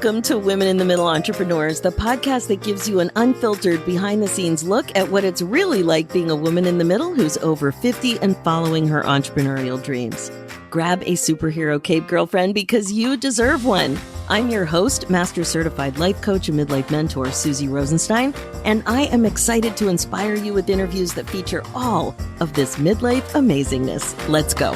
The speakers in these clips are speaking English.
Welcome to Women in the Middle Entrepreneurs, the podcast that gives you an unfiltered behind-the-scenes look at what it's really like being a woman in the middle who's over 50 and following her entrepreneurial dreams. Grab a superhero cape, girlfriend, because you deserve one. I'm your host, Master Certified Life Coach and Midlife Mentor, Suzy Rosenstein, and I am excited to inspire you with interviews that feature all of this midlife amazingness. Let's go.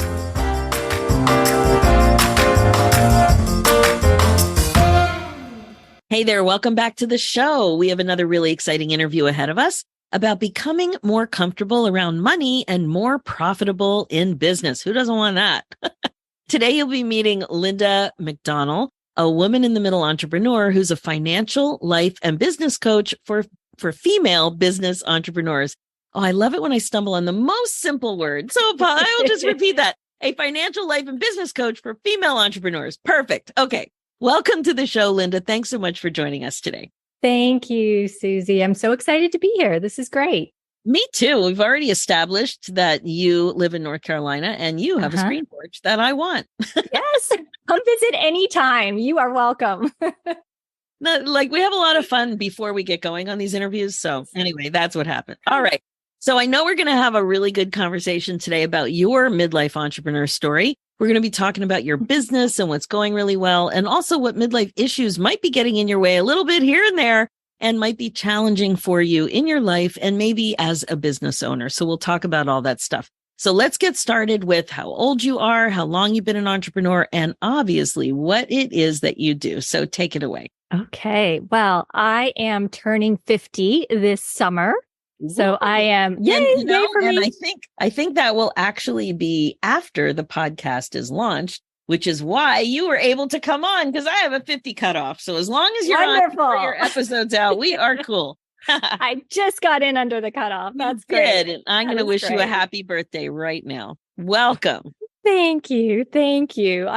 Hey there, welcome back to the show. We have another really exciting interview ahead of us about becoming more comfortable around money and more profitable in business. Who doesn't want that? Today, you'll be meeting Lynda McDonell, a woman in the middle entrepreneur who's a financial, life, and business coach for female business entrepreneurs. Oh, I love it when I stumble on the most simple word. So I will just repeat that. A financial, life, and business coach for female entrepreneurs. Perfect. Okay. Welcome to the show, Lynda. Thanks so much for joining us today. Thank you, Suzy. I'm so excited to be here. This is great. Me too. We've already established that you live in North Carolina and you have a screen porch that I want. Yes. Come visit anytime. You are welcome. Like, we have a lot of fun before we get going on these interviews. So anyway, that's what happened. All right. So I know we're going to have a really good conversation today about your midlife entrepreneur story. We're going to be talking about your business and what's going really well, and also what midlife issues might be getting in your way a little bit here and there and might be challenging for you in your life and maybe as a business owner. So we'll talk about all that stuff. So let's get started with how old you are, how long you've been an entrepreneur, and obviously what it is that you do. So take it away. Okay. Well, I am turning 50 this summer. So I am, yay for me. And I think that will actually be after the podcast is launched, which is why you were able to come on, because I have a 50 cutoff. So as long as you're Wonderful. on for your episodes out, we are cool. I just got in under the cutoff. That's great. And I'm going to wish you a happy birthday right now. Welcome. Thank you. Thank you.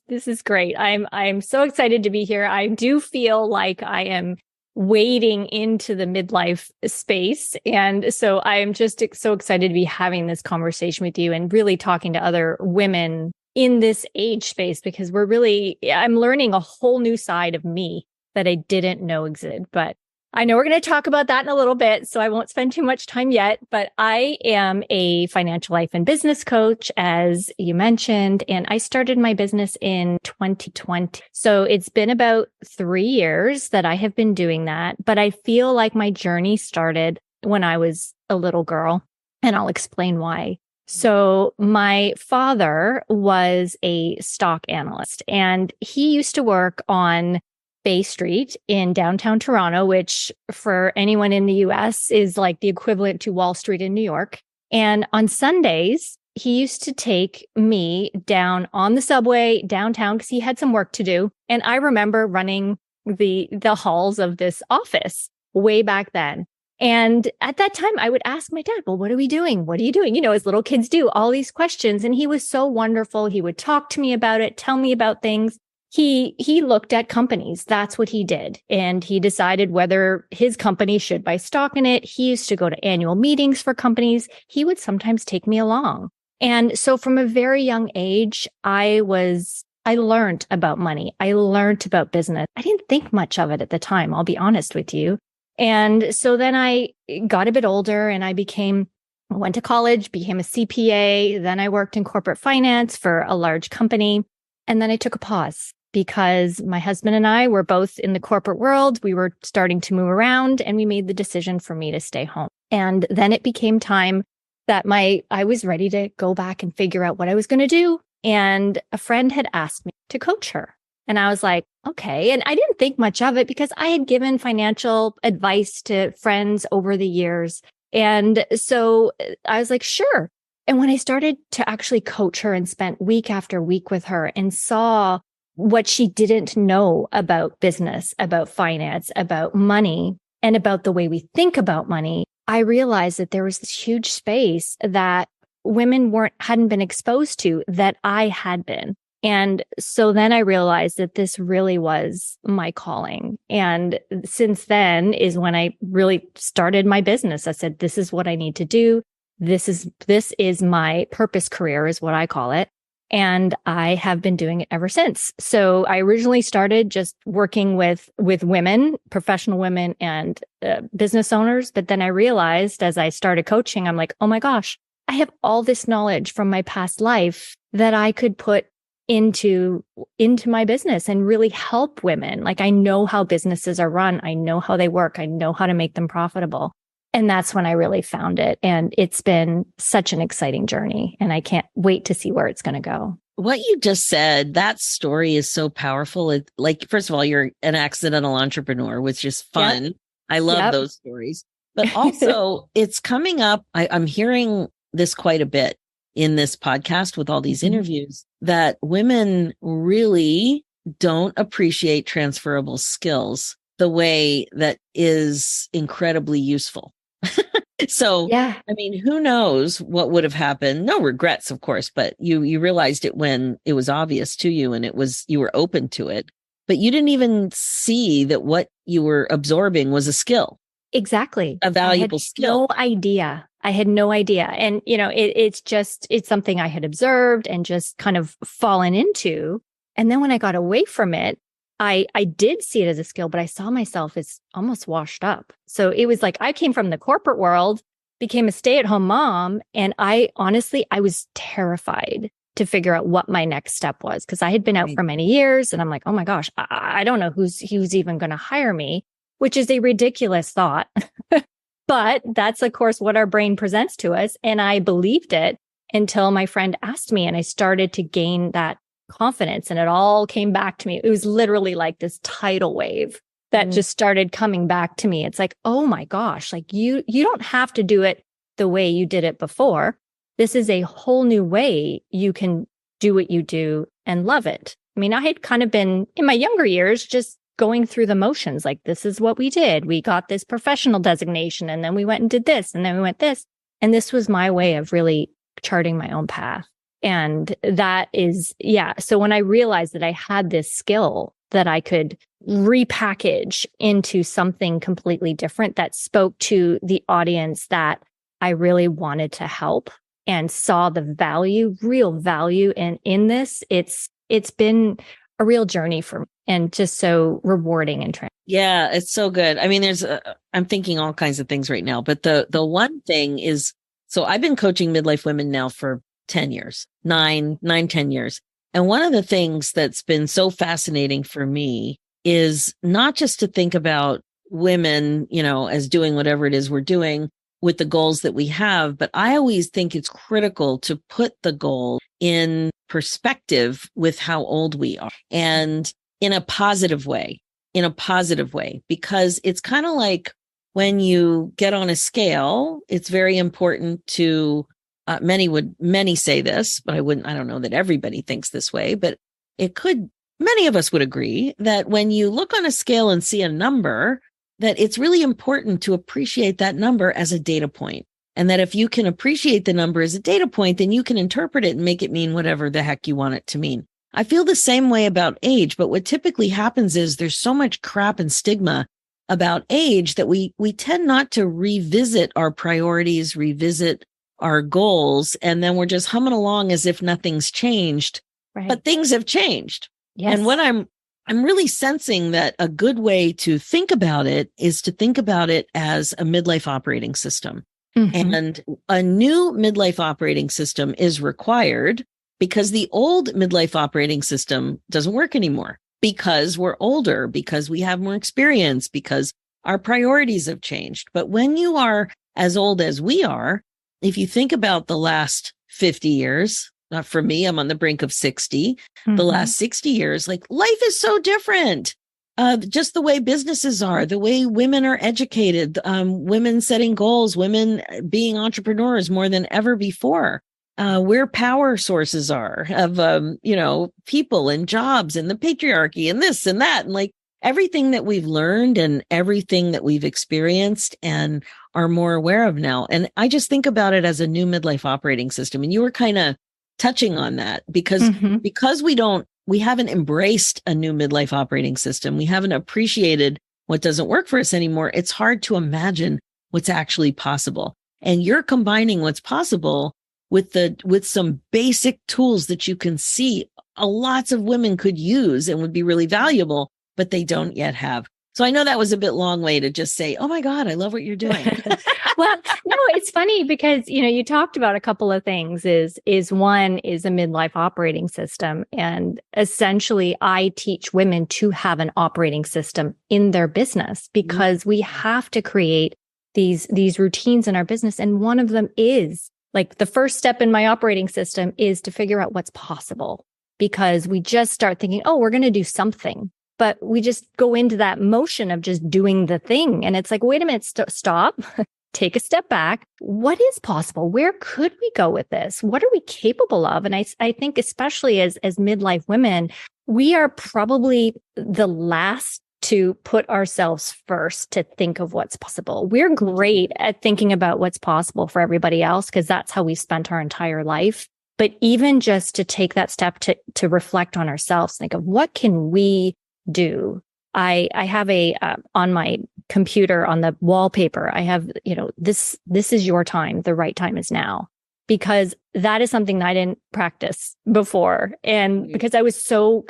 This is great. I'm so excited to be here. I do feel like I am wading into the midlife space. And so I am just so excited to be having this conversation with you and really talking to other women in this age space, because I'm learning a whole new side of me that I didn't know existed. But I know we're going to talk about that in a little bit, so I won't spend too much time yet. But I am a financial life and business coach, as you mentioned, and I started my business in 2020. So it's been about 3 years that I have been doing that. But I feel like my journey started when I was a little girl, and I'll explain why. So my father was a stock analyst, and he used to work on Bay Street in downtown Toronto, which for anyone in the US is like the equivalent to Wall Street in New York. And on Sundays, he used to take me down on the subway downtown because he had some work to do. And I remember running the halls of this office way back then. And at that time, I would ask my dad, well, what are we doing? What are you doing? You know, as little kids do, all these questions. And he was so wonderful. He would talk to me about it, tell me about things. He looked at companies. That's what he did. And he decided whether his company should buy stock in it. He used to go to annual meetings for companies. He would sometimes take me along. And so from a very young age, I learned about money. I learned about business. I didn't think much of it at the time, I'll be honest with you. And so then I got a bit older and I went to college, became a CPA. Then I worked in corporate finance for a large company. And then I took a pause, because my husband and I were both in the corporate world. We were starting to move around, and we made the decision for me to stay home. And then it became time that I was ready to go back and figure out what I was going to do. And a friend had asked me to coach her. And I was like, okay. And I didn't think much of it because I had given financial advice to friends over the years. And so I was like, sure. And when I started to actually coach her and spent week after week with her and saw what she didn't know about business, about finance, about money, and about the way we think about money, I realized that there was this huge space that women hadn't been exposed to that I had been. And so then I realized that this really was my calling. And since then is when I really started my business. I said, this is what I need to do. This is my purpose career is what I call it. And I have been doing it ever since. So I originally started just working with women, professional women and business owners. But then I realized as I started coaching, I'm like, oh my gosh, I have all this knowledge from my past life that I could put into my business and really help women. Like I know how businesses are run. I know how they work. I know how to make them profitable. And that's when I really found it. And it's been such an exciting journey. And I can't wait to see where it's going to go. What you just said, that story is so powerful. Like, first of all, you're an accidental entrepreneur, which is fun. Yep. I love those stories. But also, it's coming up. I'm hearing this quite a bit in this podcast with all these interviews, that women really don't appreciate transferable skills the way that is incredibly useful. So, I mean, who knows what would have happened? No regrets, of course, but you realized it when it was obvious to you and you were open to it, but you didn't even see that what you were absorbing was a skill. Exactly. A valuable skill. No idea. I had no idea. And, it's something I had observed and just kind of fallen into. And then when I got away from it, I did see it as a skill, but I saw myself as almost washed up. So it was like I came from the corporate world, became a stay-at-home mom, and I was terrified to figure out what my next step was because I had been out for many years, and I'm like, oh my gosh, I don't know who's even going to hire me, which is a ridiculous thought. But that's, of course, what our brain presents to us. And I believed it until my friend asked me, and I started to gain that confidence, and it all came back to me. It was literally like this tidal wave that just started coming back to me. It's like, oh my gosh, like you don't have to do it the way you did it before. This is a whole new way you can do what you do and love it. I mean, I had kind of been in my younger years just going through the motions. Like, this is what we did. We got this professional designation, and then we went and did this, and then we went this. And this was my way of really charting my own path. And that is, So when I realized that I had this skill that I could repackage into something completely different that spoke to the audience that I really wanted to help and saw the value, real value in this, it's been a real journey for me and just so rewarding and Yeah, it's so good. I mean, I'm thinking all kinds of things right now, but the one thing is, so I've been coaching midlife women now for 10 years, 10 years. And one of the things that's been so fascinating for me is not just to think about women, as doing whatever it is we're doing with the goals that we have, but I always think it's critical to put the goal in perspective with how old we are and in a positive way, because it's kind of like when you get on a scale, it's very important to many say this, but I don't know that everybody thinks this way, but many of us would agree that when you look on a scale and see a number, that it's really important to appreciate that number as a data point. And that if you can appreciate the number as a data point, then you can interpret it and make it mean whatever the heck you want it to mean. I feel the same way about age, but what typically happens is there's so much crap and stigma about age that we tend not to revisit our priorities, revisit our goals, and then we're just humming along as if nothing's changed, but things have changed. Yes. And what I'm really sensing that a good way to think about it is to think about it as a midlife operating system. Mm-hmm. And a new midlife operating system is required because the old midlife operating system doesn't work anymore because we're older, because we have more experience, because our priorities have changed. But when you are as old as we are, if you think about the last 50 years, for me, I'm on the brink of 60, the last 60 years, like life is so different. Just the way businesses are, the way women are educated, women setting goals, women being entrepreneurs more than ever before, where power sources are of, people and jobs and the patriarchy and this and that. And like everything that we've learned and everything that we've experienced and are more aware of now. And I just think about it as a new midlife operating system. And you were kind of touching on that because we haven't embraced a new midlife operating system. We haven't appreciated what doesn't work for us anymore. It's hard to imagine what's actually possible. And you're combining what's possible with some basic tools that you can see lots of women could use and would be really valuable, but they don't yet have. So I know that was a bit long way to just say, oh my God, I love what you're doing. Well, no, it's funny because, you talked about a couple of things one is a midlife operating system. And essentially I teach women to have an operating system in their business because we have to create these routines in our business. And one of them is like the first step in my operating system is to figure out what's possible, because we just start thinking, oh, we're going to do something. But we just go into that motion of just doing the thing. And it's like, wait a minute, stop, take a step back. What is possible? Where could we go with this? What are we capable of? And I think especially as midlife women, we are probably the last to put ourselves first to think of what's possible. We're great at thinking about what's possible for everybody else because that's how we spent our entire life. But even just to take that step to reflect on ourselves, think of what can we do. I have on my computer on the wallpaper, I have, this is your time. The right time is now, because that is something that I didn't practice before. And because I was so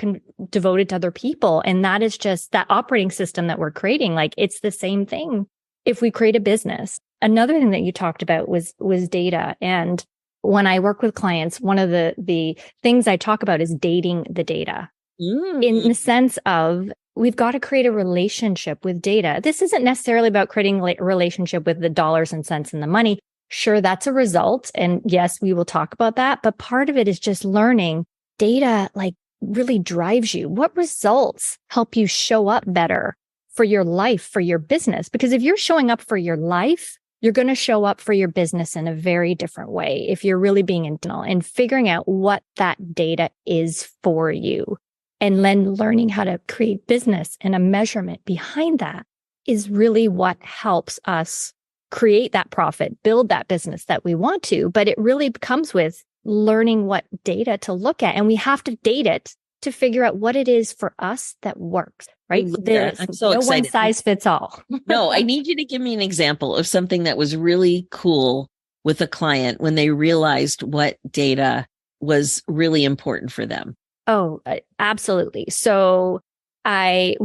devoted to other people. And that is just that operating system that we're creating. Like it's the same thing. If we create a business, another thing that you talked about was data. And when I work with clients, one of the things I talk about is dating the data. In the sense of we've got to create a relationship with data. This isn't necessarily about creating a relationship with the dollars and cents and the money. Sure, that's a result. And yes, we will talk about that. But part of it is just learning data, like really drives you. What results help you show up better for your life, for your business? Because if you're showing up for your life, you're going to show up for your business in a very different way. If you're really being intentional and figuring out what that data is for you. And then learning how to create business and a measurement behind that is really what helps us create that profit, build that business that we want to. But it really comes with learning what data to look at. And we have to date it to figure out what it is for us that works, right? I'm so excited. No one size fits all. No, I need you to give me an example of something that was really cool with a client when they realized what data was really important for them. Oh, absolutely. So I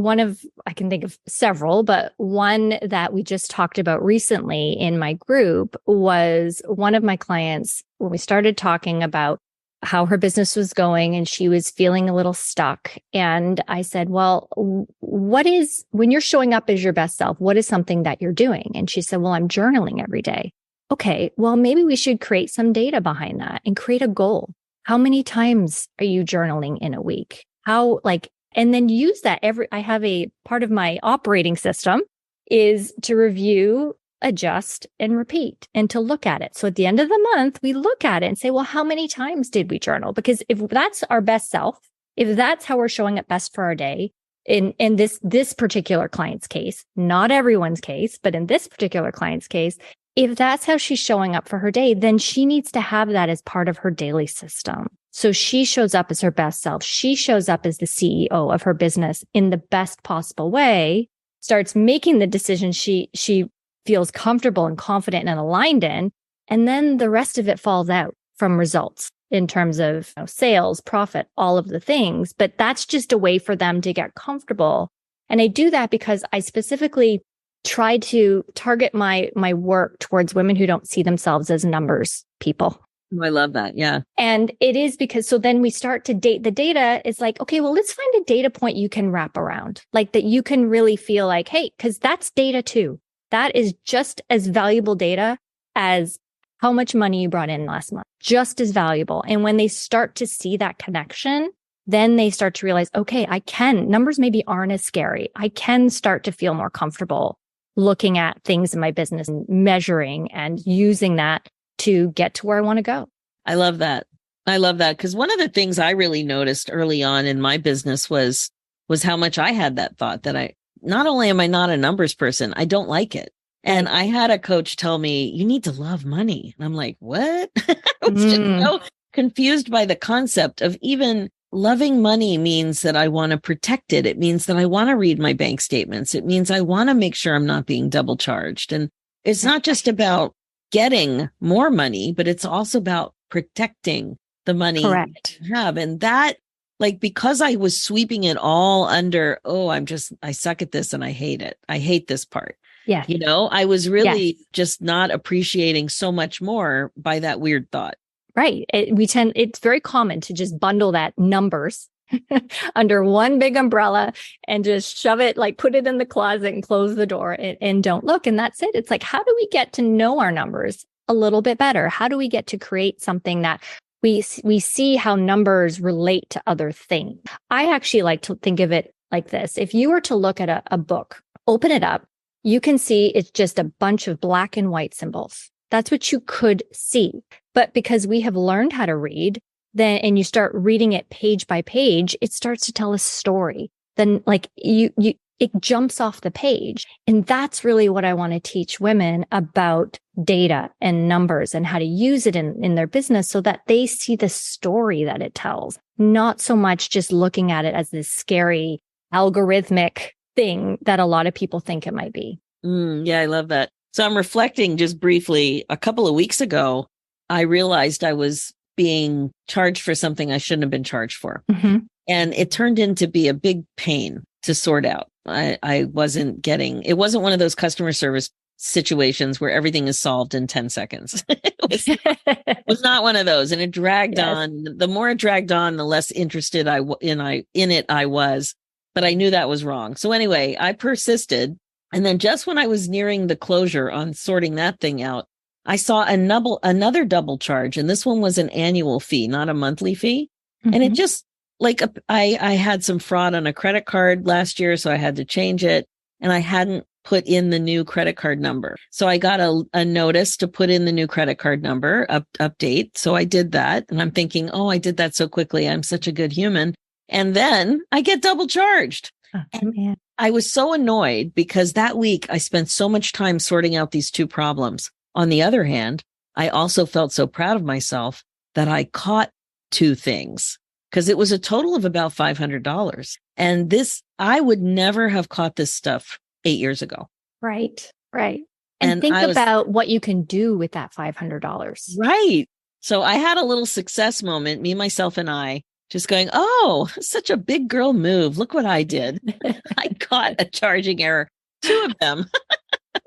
can think of several, but one that we just talked about recently in my group was one of my clients when we started talking about how her business was going and she was feeling a little stuck. And I said, well, when you're showing up as your best self, what is something that you're doing? And she said, well, I'm journaling every day. Okay, well, maybe we should create some data behind that and create a goal. How many times are you journaling in a week? And then use that I have a part of my operating system is to review, adjust, and repeat and to look at it. So at the end of the month, we look at it and say, well, how many times did we journal? Because if that's our best self, if that's how we're showing up best for our day, in this particular client's case, not everyone's case, but in this particular client's case, if that's how she's showing up for her day, then she needs to have that as part of her daily system. So she shows up as her best self. She shows up as the CEO of her business in the best possible way, starts making the decisions she feels comfortable and confident and aligned in. And then the rest of it falls out from results in terms of sales, profit, all of the things. But that's just a way for them to get comfortable. And I do that because I specifically try to target my work towards women who don't see themselves as numbers people. Oh, I love that. Yeah. And it is because so then we start to date the data. It's like, okay, well, let's find a data point you can wrap around like that. You can really feel like, hey, because that's data too. That is just as valuable data as how much money you brought in last month, just as valuable. And when they start to see that connection, then they start to realize, okay, numbers maybe aren't as scary. I can start to feel more comfortable looking at things in my business and measuring and using that to get to where I want to go. I love that. Because one of the things I really noticed early on in my business was how much I had that thought that not only am I not a numbers person, I don't like it. And I had a coach tell me, you need to love money. And I'm like, what? I was just so confused by the concept of even loving money means that I want to protect it. It means that I want to read my bank statements. It means I want to make sure I'm not being double charged. And it's not just about getting more money, but it's also about protecting the money Correct. you have. And that, like, because I was sweeping it all under, oh, I suck at this and I hate it. I hate this part. Yes. I was really just not appreciating so much more by that weird thought. Right. It's very common to just bundle that numbers under one big umbrella and just shove it, like put it in the closet and close the door and don't look. And that's it. It's like, how do we get to know our numbers a little bit better? How do we get to create something that we see how numbers relate to other things? I actually like to think of it like this. If you were to look at a book, open it up, you can see it's just a bunch of black and white symbols. That's what you could see. But because we have learned how to read, and you start reading it page by page, it starts to tell a story. Then like it jumps off the page. And that's really what I want to teach women about data and numbers and how to use it in their business so that they see the story that it tells, not so much just looking at it as this scary algorithmic thing that a lot of people think it might be. Yeah, I love that. So I'm reflecting just briefly. A couple of weeks ago, I realized I was being charged for something I shouldn't have been charged for. Mm-hmm. And it turned into be a big pain to sort out. I wasn't getting, it wasn't one of those customer service situations where everything is solved in 10 seconds. It was not one of those. And it dragged on. The more it dragged on, the less interested in it I was. But I knew that was wrong. So anyway, I persisted. And then just when I was nearing the closure on sorting that thing out, I saw another double charge. And this one was an annual fee, not a monthly fee. Mm-hmm. And it just I had some fraud on a credit card last year, so I had to change it. And I hadn't put in the new credit card number. So I got a notice to put in the new credit card number update. So I did that. And I'm thinking, oh, I did that so quickly. I'm such a good human. And then I get double charged. Oh, and I was so annoyed because that week I spent so much time sorting out these two problems. On the other hand, I also felt so proud of myself that I caught two things because it was a total of about $500. And I would never have caught this stuff 8 years ago. Right. And think about what you can do with that $500. Right. So I had a little success moment, me, myself, and I, just going, oh, such a big girl move. Look what I did. I caught a charging error, two of them.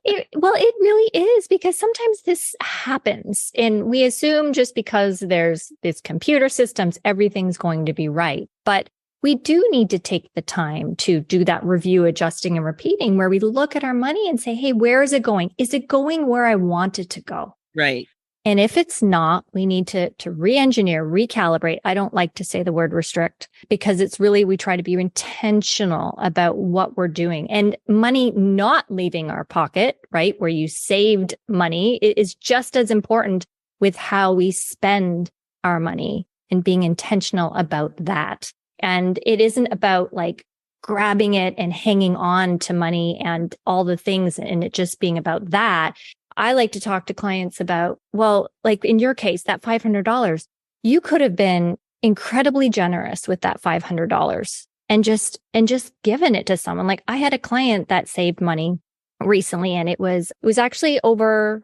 It really is, because sometimes this happens and we assume just because there's this computer systems, everything's going to be right. But we do need to take the time to do that review, adjusting and repeating, where we look at our money and say, hey, where is it going? Is it going where I want it to go? Right. And if it's not, we need to re-engineer, recalibrate. I don't like to say the word restrict because it's really, we try to be intentional about what we're doing. And money not leaving our pocket, right, where you saved money, is just as important with how we spend our money and being intentional about that. And it isn't about like grabbing it and hanging on to money and all the things and it just being about that. I like to talk to clients about, well, like in your case, that $500, you could have been incredibly generous with that $500 and just given it to someone. Like I had a client that saved money recently and it was actually over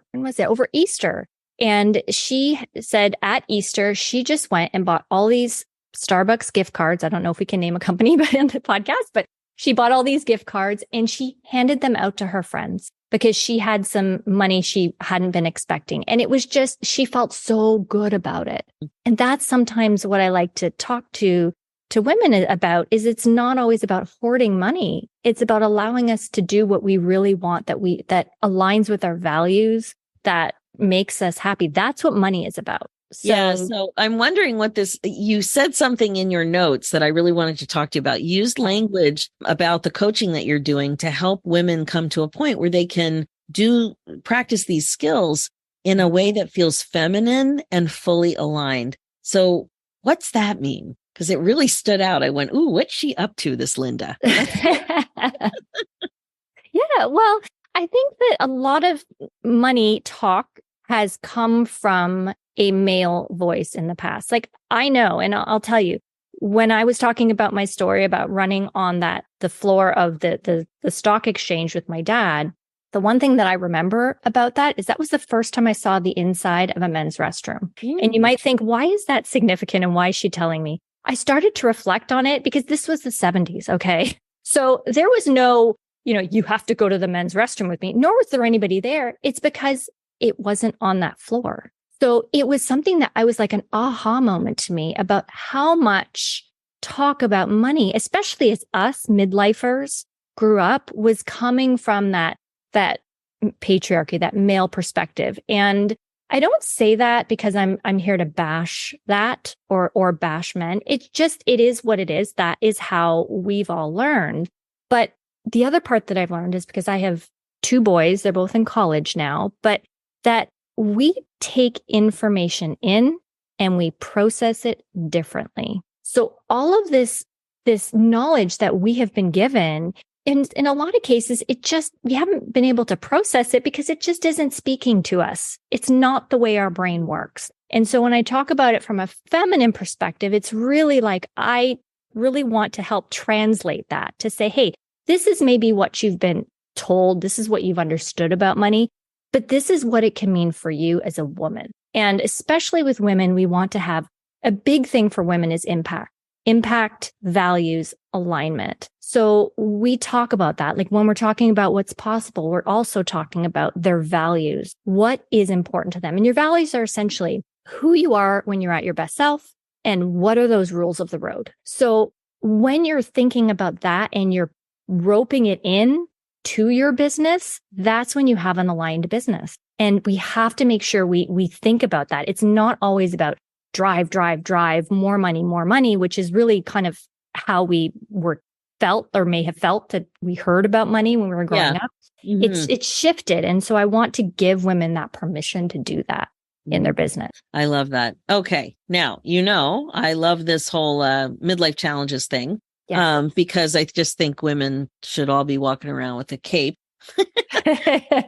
Easter. And she said at Easter, she just went and bought all these Starbucks gift cards. I don't know if we can name a company but in the podcast, but she bought all these gift cards and she handed them out to her friends because she had some money she hadn't been expecting. And it was just, she felt so good about it. And that's sometimes what I like to talk to women about, is it's not always about hoarding money. It's about allowing us to do what we really want, that aligns with our values, that makes us happy. That's what money is about. So I'm wondering you said something in your notes that I really wanted to talk to you about. You used language about the coaching that you're doing to help women come to a point where they can practice these skills in a way that feels feminine and fully aligned. So what's that mean? Because it really stood out. I went, ooh, what's she up to, this Lynda? Yeah, well, I think that a lot of money talk has come from a male voice in the past. Like I know, and I'll tell you, when I was talking about my story about running on the floor of the stock exchange with my dad, The one thing that I remember about that is that was the first time I saw the inside of a men's restroom. And you might think, why is that significant? And why is she telling me? I started to reflect on it because this was the 70s. Okay. So there was no, you have to go to the men's restroom with me, nor was there anybody there. It's because it wasn't on that floor. So it was something that I was like an aha moment to me about how much talk about money, especially as us midlifers grew up, was coming from that patriarchy, that male perspective. And I don't say that because I'm here to bash that or bash men. It is what it is. That is how we've all learned. But the other part that I've learned is because I have 2 boys, they're both in college now, but that we take information in and we process it differently. So all of this knowledge that we have been given, in a lot of cases, we haven't been able to process it because it just isn't speaking to us. It's not the way our brain works. And so when I talk about it from a feminine perspective, it's really like, I really want to help translate that to say, hey, this is maybe what you've been told. This is what you've understood about money, but this is what it can mean for you as a woman. And especially with women, we want to have a big thing for women is impact, values, alignment. So we talk about that. Like when we're talking about what's possible, we're also talking about their values. What is important to them? And your values are essentially who you are when you're at your best self and what are those rules of the road. So when you're thinking about that and you're roping it in to your business, that's when you have an aligned business. And we have to make sure we think about that. It's not always about drive, more money, which is really kind of how we were felt or may have felt that we heard about money when we were growing up. Mm-hmm. It's shifted. And so I want to give women that permission to do that in their business. I love that. Okay. Now, I love this whole midlife challenges thing. Yes. Because I just think women should all be walking around with a cape.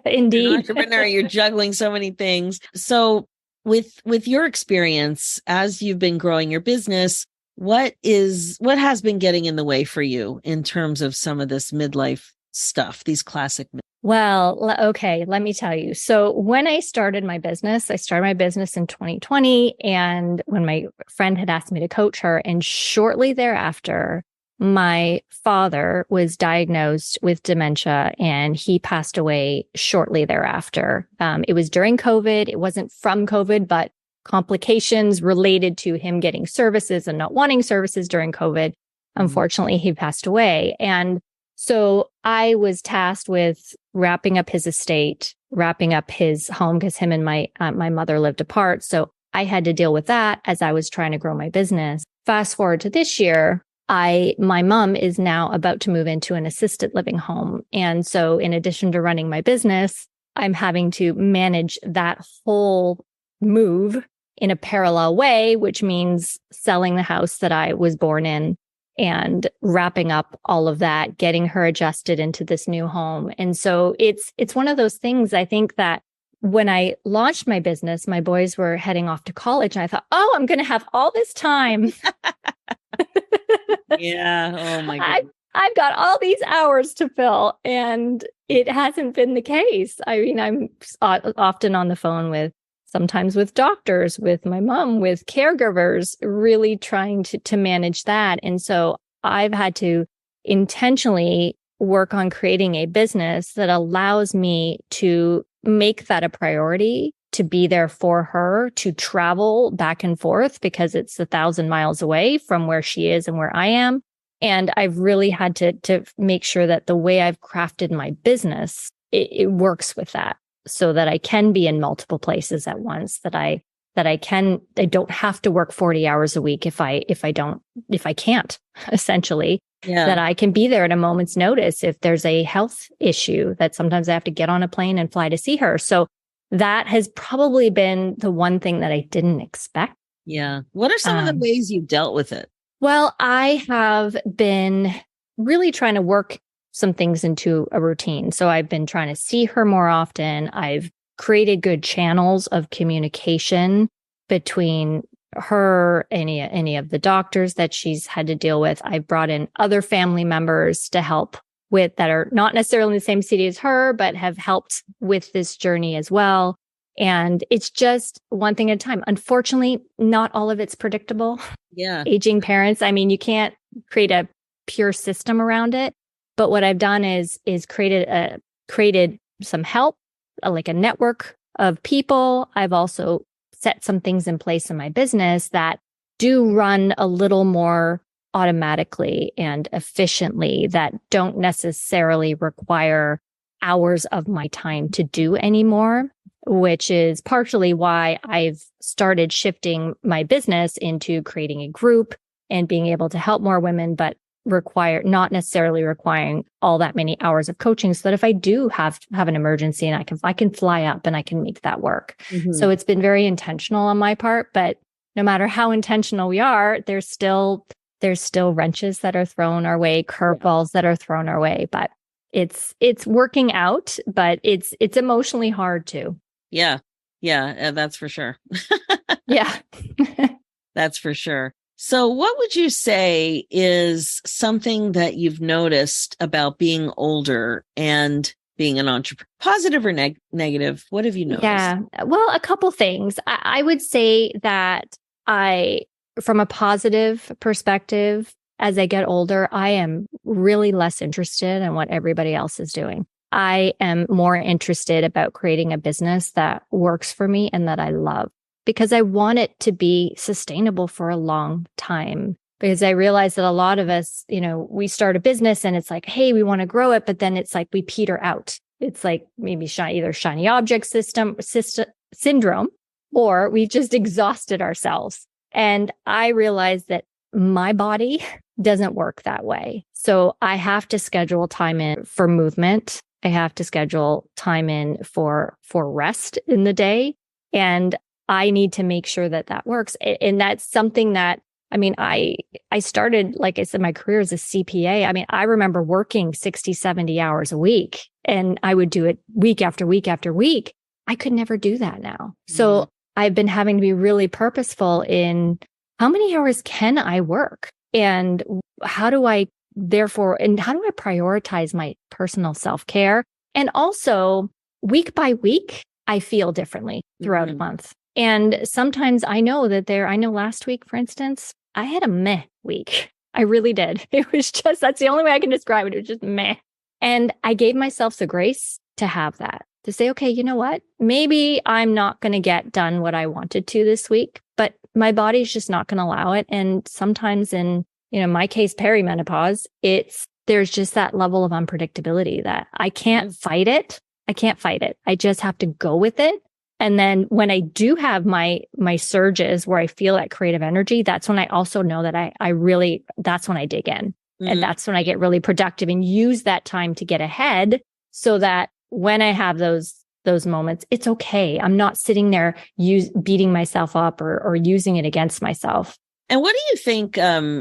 Indeed. You're an entrepreneur, you're juggling so many things. So with your experience as you've been growing your business, what has been getting in the way for you in terms of some of this midlife stuff, these classic? Well, okay, let me tell you. So when I started my business in 2020. And when my friend had asked me to coach her, and shortly thereafter, my father was diagnosed with dementia and he passed away shortly thereafter. It was during COVID. It wasn't from COVID, but complications related to him getting services and not wanting services during COVID. Unfortunately, he passed away. And so I was tasked with wrapping up his estate, wrapping up his home because him and my mother lived apart. So I had to deal with that as I was trying to grow my business. Fast forward to this year, my mom is now about to move into an assisted living home. And so in addition to running my business, I'm having to manage that whole move in a parallel way, which means selling the house that I was born in and wrapping up all of that, getting her adjusted into this new home. And so it's one of those things. I think that when I launched my business, my boys were heading off to college and I thought, oh, I'm going to have all this time. Yeah. Oh my God. I've got all these hours to fill, and it hasn't been the case. I mean, I'm often on the phone sometimes with doctors, with my mom, with caregivers, really trying to manage that. And so I've had to intentionally work on creating a business that allows me to make that a priority, to be there for her, to travel back and forth because it's 1,000 miles away from where she is and where I am. And I've really had to make sure that the way I've crafted my business, it works with that so that I can be in multiple places at once, that I don't have to work 40 hours a week if I can't, essentially. Yeah. That I can be there at a moment's notice if there's a health issue that sometimes I have to get on a plane and fly to see her. So that has probably been the one thing that I didn't expect. Yeah. What are some of the ways you dealt with it? Well, I have been really trying to work some things into a routine. So I've been trying to see her more often. I've created good channels of communication between her, any of the doctors that she's had to deal with. I've brought in other family members to help that are not necessarily in the same city as her, but have helped with this journey as well. And it's just one thing at a time. Unfortunately, not all of it's predictable. Yeah. Aging parents, I mean, you can't create a pure system around it. But what I've done is created some help, like a network of people. I've also set some things in place in my business that do run a little more automatically and efficiently, that don't necessarily require hours of my time to do anymore, which is partially why I've started shifting my business into creating a group and being able to help more women, but not necessarily requiring all that many hours of coaching, so that if I do have an emergency and I can fly up and I can make that work. Mm-hmm. So it's been very intentional on my part, but no matter how intentional we are, there's still wrenches that are thrown our way, curveballs that are thrown our way, but it's working out, but it's emotionally hard too. Yeah. Yeah. That's for sure. Yeah. That's for sure. So what would you say is something that you've noticed about being older and being an entrepreneur? Positive or negative? What have you noticed? Yeah. Well, a couple things. I would say that from a positive perspective, as I get older, I am really less interested in what everybody else is doing. I am more interested about creating a business that works for me and that I love, because I want it to be sustainable for a long time. Because I realize that a lot of us, we start a business and it's like, hey, we want to grow it, but then it's like we peter out. It's like maybe either shiny object syndrome, or we've just exhausted ourselves. And I realized that my body doesn't work that way. So I have to schedule time in for movement. I have to schedule time in for rest in the day. And I need to make sure that works. And that's something that, I started, like I said, my career as a CPA. I remember working 60, 70 hours a week, and I would do it week after week after week. I could never do that now. So I've been having to be really purposeful in how many hours can I work, and how do I prioritize my personal self-care? And also, week by week, I feel differently throughout a month. And sometimes I know last week, for instance, I had a meh week. I really did. It was just, that's the only way I can describe it. It was just meh. And I gave myself the grace to have that, to say, okay, you know what? Maybe I'm not going to get done what I wanted to this week, but my body's just not going to allow it. And sometimes in, my case, perimenopause, there's just that level of unpredictability that I can't fight it. I just have to go with it. And then when I do have my surges where I feel that creative energy, that's when I also know that that's when I dig in. Mm-hmm. And that's when I get really productive and use that time to get ahead, so that when I have those moments, it's okay. I'm not sitting there beating myself up or using it against myself. And what do you think?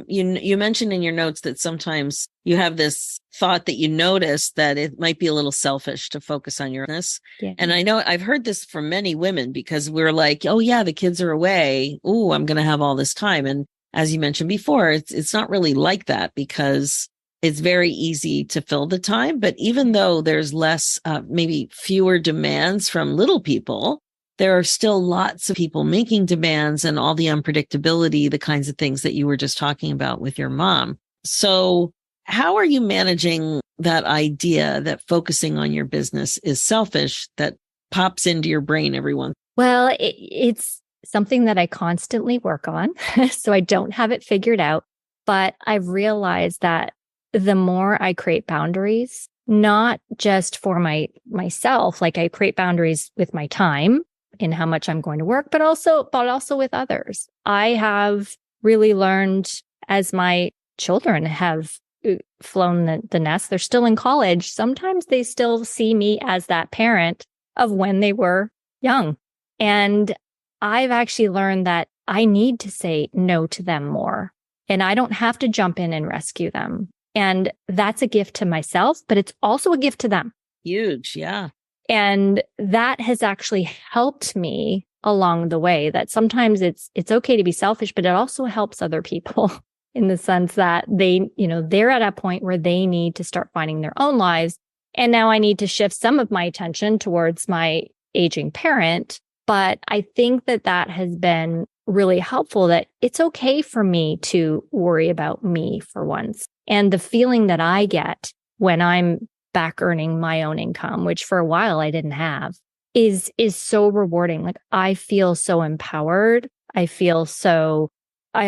You mentioned in your notes that sometimes you have this thought that you notice that it might be a little selfish to focus on your business. Yeah. And I know I've heard this from many women, because we're like, oh yeah, the kids are away. Oh, I'm going to have all this time. And as you mentioned before, it's not really like that, because it's very easy to fill the time. But even though there's less, maybe fewer demands from little people, there are still lots of people making demands, and all the unpredictability, the kinds of things that you were just talking about with your mom. So how are you managing that idea that focusing on your business is selfish, that pops into your brain every once? Well, it's something that I constantly work on. So I don't have it figured out, but I've realized that the more I create boundaries, not just for myself, like I create boundaries with my time in how much I'm going to work, but also with others. I have really learned, as my children have flown the nest, they're still in college. Sometimes they still see me as that parent of when they were young. And I've actually learned that I need to say no to them more, and I don't have to jump in and rescue them. And that's a gift to myself, but it's also a gift to them. Huge. Yeah. And that has actually helped me along the way, that sometimes it's okay to be selfish, but it also helps other people. in the sense that they're at a point where they need to start finding their own lives. And now I need to shift some of my attention towards my aging parent. But I think that has been really helpful, that it's okay for me to worry about me for once. And the feeling that I get when I'm back earning my own income, which for a while I didn't have, is so rewarding. Like, I feel so empowered. I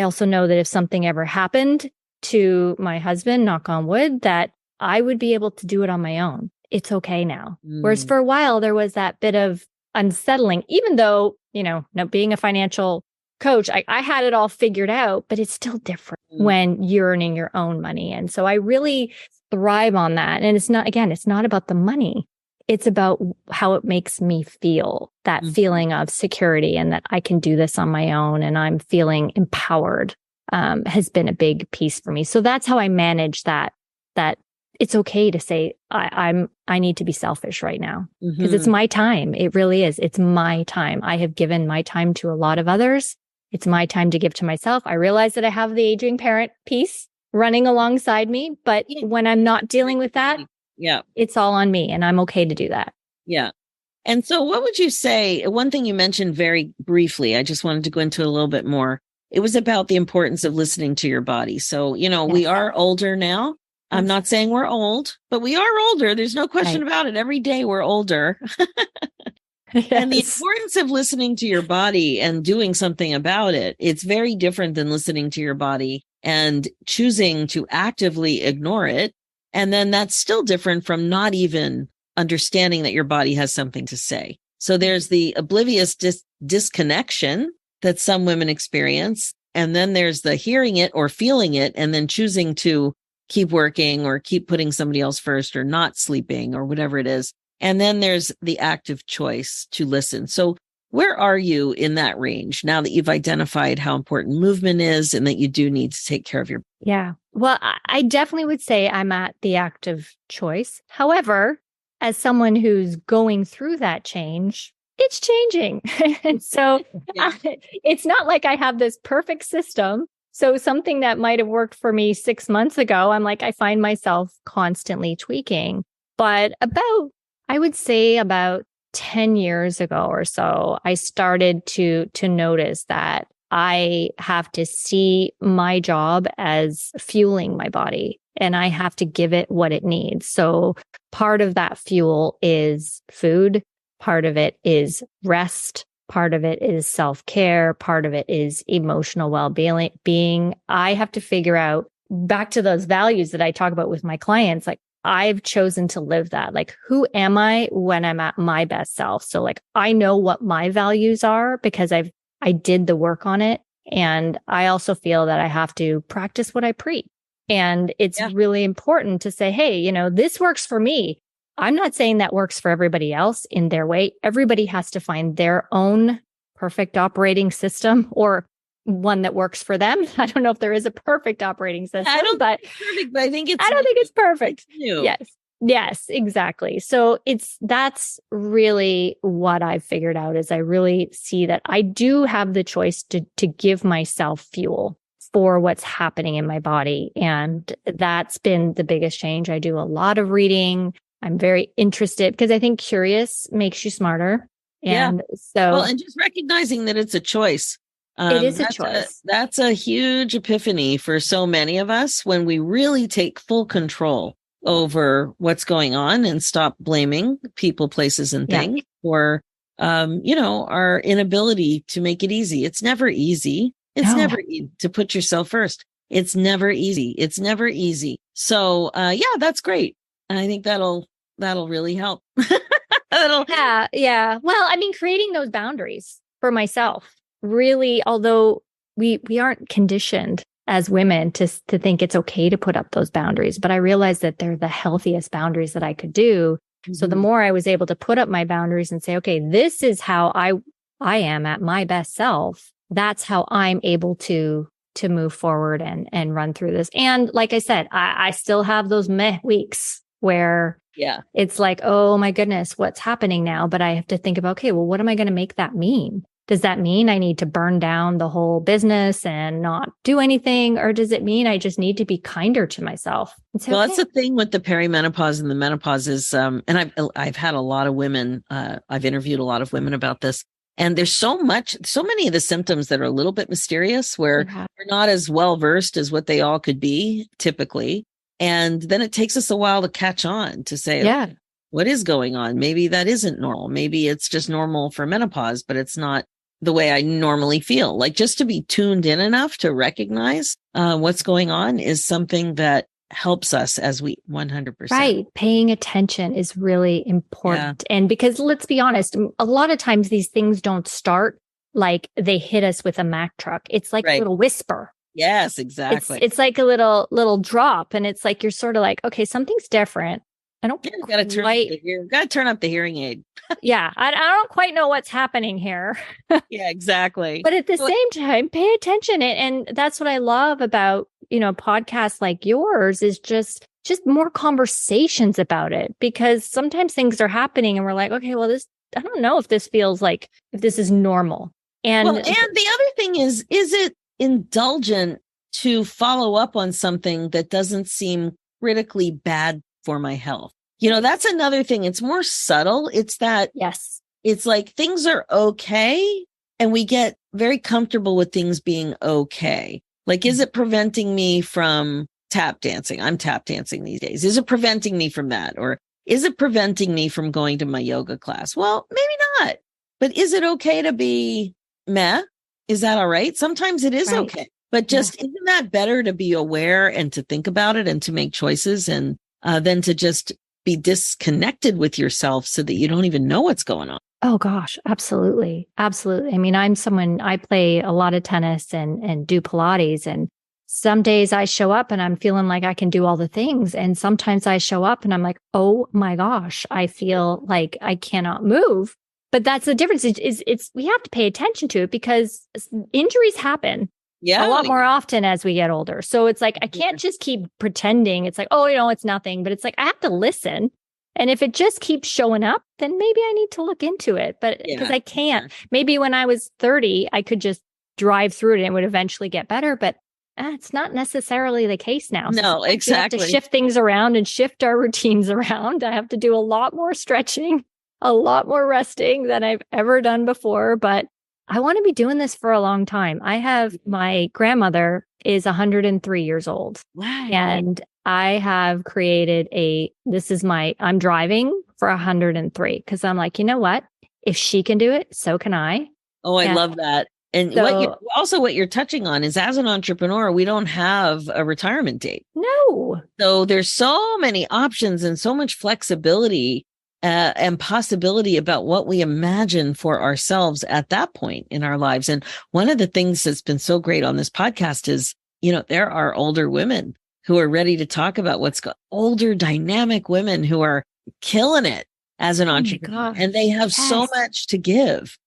also know that if something ever happened to my husband, knock on wood, that I would be able to do it on my own. It's okay now. Whereas for a while, there was that bit of unsettling, even though, now being a financial coach, I had it all figured out, but it's still different when you're earning your own money. And so I really thrive on that. And it's not about the money. It's about how it makes me feel, that feeling of security, and that I can do this on my own and I'm feeling empowered, has been a big piece for me. So that's how I manage that it's okay to say, I need to be selfish right now, because it's my time. It really is. It's my time. I have given my time to a lot of others. It's my time to give to myself. I realize that I have the aging parent piece running alongside me, but when I'm not dealing with that, it's all on me, and I'm okay to do that. Yeah. And so what would you say? One thing you mentioned very briefly, I just wanted to go into a little bit more. It was about the importance of listening to your body. So, we are older now. I'm not saying we're old, but we are older. There's no question about it. Every day we're older. And the importance of listening to your body and doing something about it, it's very different than listening to your body and choosing to actively ignore it. And then that's still different from not even understanding that your body has something to say. So there's the oblivious disconnection that some women experience. And then there's the hearing it or feeling it and then choosing to keep working or keep putting somebody else first or not sleeping or whatever it is. And then there's the active choice to listen. So where are you in that range now that you've identified how important movement is and that you do need to take care of your... Yeah. Well, I definitely would say I'm at the active choice. However, as someone who's going through that change, it's changing. And so it's not like I have this perfect system. So something that might have worked for me 6 months ago, I find myself constantly tweaking. But I would say about 10 years ago or so, I started to notice that I have to see my job as fueling my body, and I have to give it what it needs. So part of that fuel is food. Part of it is rest. Part of it is self-care. Part of it is emotional well-being. I have to figure out, back to those values that I talk about with my clients, I've chosen to live that. Who am I when I'm at my best self? So I know what my values are because I did the work on it. And I also feel that I have to practice what I preach. And it's really important to say, hey, this works for me. I'm not saying that works for everybody else in their way. Everybody has to find their own perfect operating system, or one that works for them. I don't know if there is a perfect operating system, I don't think it's perfect. Yes, exactly. So that's really what I've figured out, is I really see that I do have the choice to give myself fuel for what's happening in my body. And that's been the biggest change. I do a lot of reading. I'm very interested because I think curious makes you smarter. And and just recognizing that it's a choice. It is a choice. That's a huge epiphany for so many of us when we really take full control over what's going on and stop blaming people, places, and things for, our inability to make it easy. It's never easy. It's never easy to put yourself first. It's never easy. It's never easy. So, that's great. I think that'll really help. Yeah. Well, creating those boundaries for myself, really, although we aren't conditioned as women to think it's okay to put up those boundaries, but I realized that they're the healthiest boundaries that I could do. Mm-hmm. So the more I was able to put up my boundaries and say, okay, this is how I am at my best self, that's how I'm able to move forward and run through this. And like I said, I still have those meh weeks where it's like, oh my goodness, what's happening now? But I have to think about, okay, well, what am I going to make that mean? does that mean I need to burn down the whole business and not do anything? Or does it mean I just need to be kinder to myself? Well, that's the thing with the perimenopause and the menopause is, and I've had a lot of women, I've interviewed a lot of women about this. And there's so many of the symptoms that are a little bit mysterious where we're not as well versed as what they all could be typically. And then it takes us a while to catch on to say, yeah, what is going on? Maybe that isn't normal. Maybe it's just normal for menopause, but it's not the way I normally feel. Like just to be tuned in enough to recognize what's going on is something that helps us as we 100%. Right. Paying attention is really important. Yeah. And because let's be honest, a lot of times these things don't start like they hit us with a Mack truck. It's like a little whisper. Yes, exactly. It's like a little drop. And it's like, you're sort of like, okay, something's different. I don't you gotta turn up the hearing aid. Yeah. I don't quite know what's happening here. Yeah, exactly. But at the same time, pay attention. And that's what I love about, podcasts like yours is just more conversations about it, because sometimes things are happening and we're like, okay, well, I don't know if this feels like, if this is normal. And the other thing is it indulgent to follow up on something that doesn't seem critically bad for my health? That's another thing. It's more subtle. It's that, yes, it's like things are okay. And we get very comfortable with things being okay. Like, is it preventing me from tap dancing? I'm tap dancing these days. Is it preventing me from that? Or is it preventing me from going to my yoga class? Well, maybe not. But is it okay to be meh? Is that all right? Sometimes it is okay. But just isn't that better to be aware and to think about it and to make choices and than to just be disconnected with yourself so that you don't even know what's going on? Oh gosh, absolutely. Absolutely. I mean, I play a lot of tennis and do Pilates, and some days I show up and I'm feeling like I can do all the things. And sometimes I show up and I'm like, oh my gosh, I feel like I cannot move. But that's the difference. It's we have to pay attention to it because injuries happen a lot more often as we get older. So it's like, I can't just keep pretending. It's like, oh, it's nothing. But it's like, I have to listen. And if it just keeps showing up, then maybe I need to look into it. But because I can't, maybe when I was 30, I could just drive through it and it would eventually get better. But it's not necessarily the case now. No, exactly. We have to shift things around and shift our routines around. I have to do a lot more stretching, a lot more resting than I've ever done before. But I want to be doing this for a long time. My grandmother is 103 years old. Wow. And I have created I'm driving for 103 because I'm like, you know what? If she can do it, so can I. Oh, I love that. And what you're touching on is, as an entrepreneur, we don't have a retirement date. No. So there's so many options and so much flexibility and possibility about what we imagine for ourselves at that point in our lives. And one of the things that's been so great on this podcast is, there are older women who are ready to talk about older dynamic women who are killing it as an entrepreneur. And they have so much to give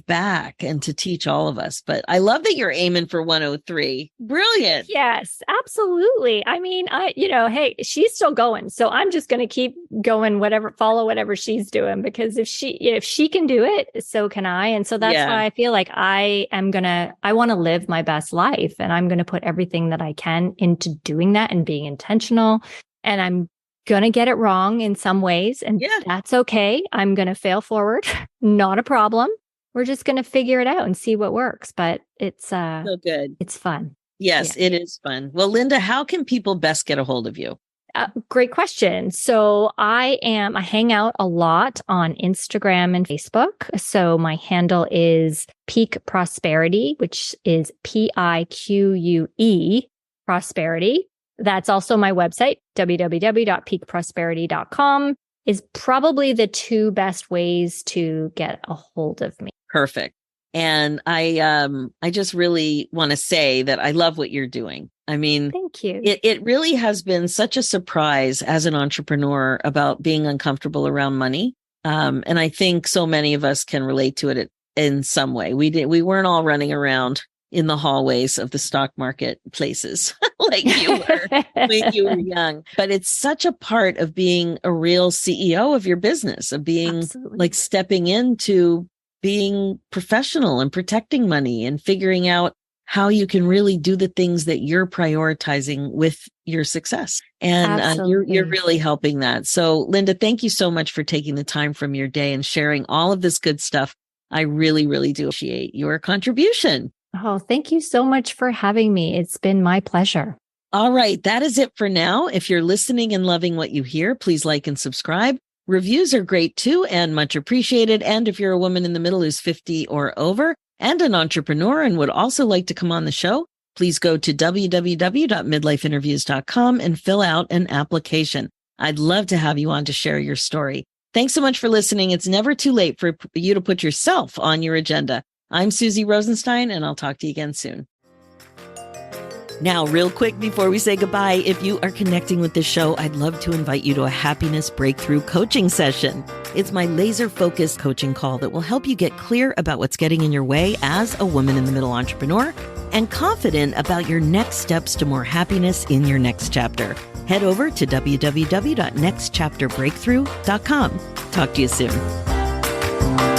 back and to teach all of us. But I love that you're aiming for 103. Brilliant. Yes, absolutely. I mean, hey, she's still going. So I'm just going to keep going, follow whatever she's doing, because if she can do it, so can I. And so that's why I feel like I want to live my best life, and I'm going to put everything that I can into doing that and being intentional. And I'm going to get it wrong in some ways, and that's okay. I'm going to fail forward. Not a problem. We're just going to figure it out and see what works. But it's so good. It's fun. Yes, it is fun. Well, Lynda, how can people best get a hold of you? Great question. So I hang out a lot on Instagram and Facebook. So my handle is Peak Prosperity, which is PIQUE Prosperity. That's also my website, www.peakprosperity.com, is probably the two best ways to get a hold of me. Perfect. And I just really want to say that I love what you're doing. I mean, thank you. It really has been such a surprise as an entrepreneur about being uncomfortable around money. And I think so many of us can relate to it in some way. We weren't all running around in the hallways of the stock market places like you were when you were young. But it's such a part of being a real CEO of your business, of being like stepping into being professional and protecting money and figuring out how you can really do the things that you're prioritizing with your success. And you're really helping that. So Lynda, thank you so much for taking the time from your day and sharing all of this good stuff. I really, really do appreciate your contribution. Oh, thank you so much for having me. It's been my pleasure. All right. That is it for now. If you're listening and loving what you hear, please like and subscribe. Reviews are great too and much appreciated. And if you're a woman in the middle who's 50 or over and an entrepreneur and would also like to come on the show, please go to www.midlifeinterviews.com and fill out an application. I'd love to have you on to share your story. Thanks so much for listening. It's never too late for you to put yourself on your agenda. I'm Suzy Rosenstein, and I'll talk to you again soon. Now, real quick before we say goodbye, if you are connecting with this show, I'd love to invite you to a happiness breakthrough coaching session. It's my laser-focused coaching call that will help you get clear about what's getting in your way as a woman in the middle entrepreneur and confident about your next steps to more happiness in your next chapter. Head over to www.nextchapterbreakthrough.com. Talk to you soon.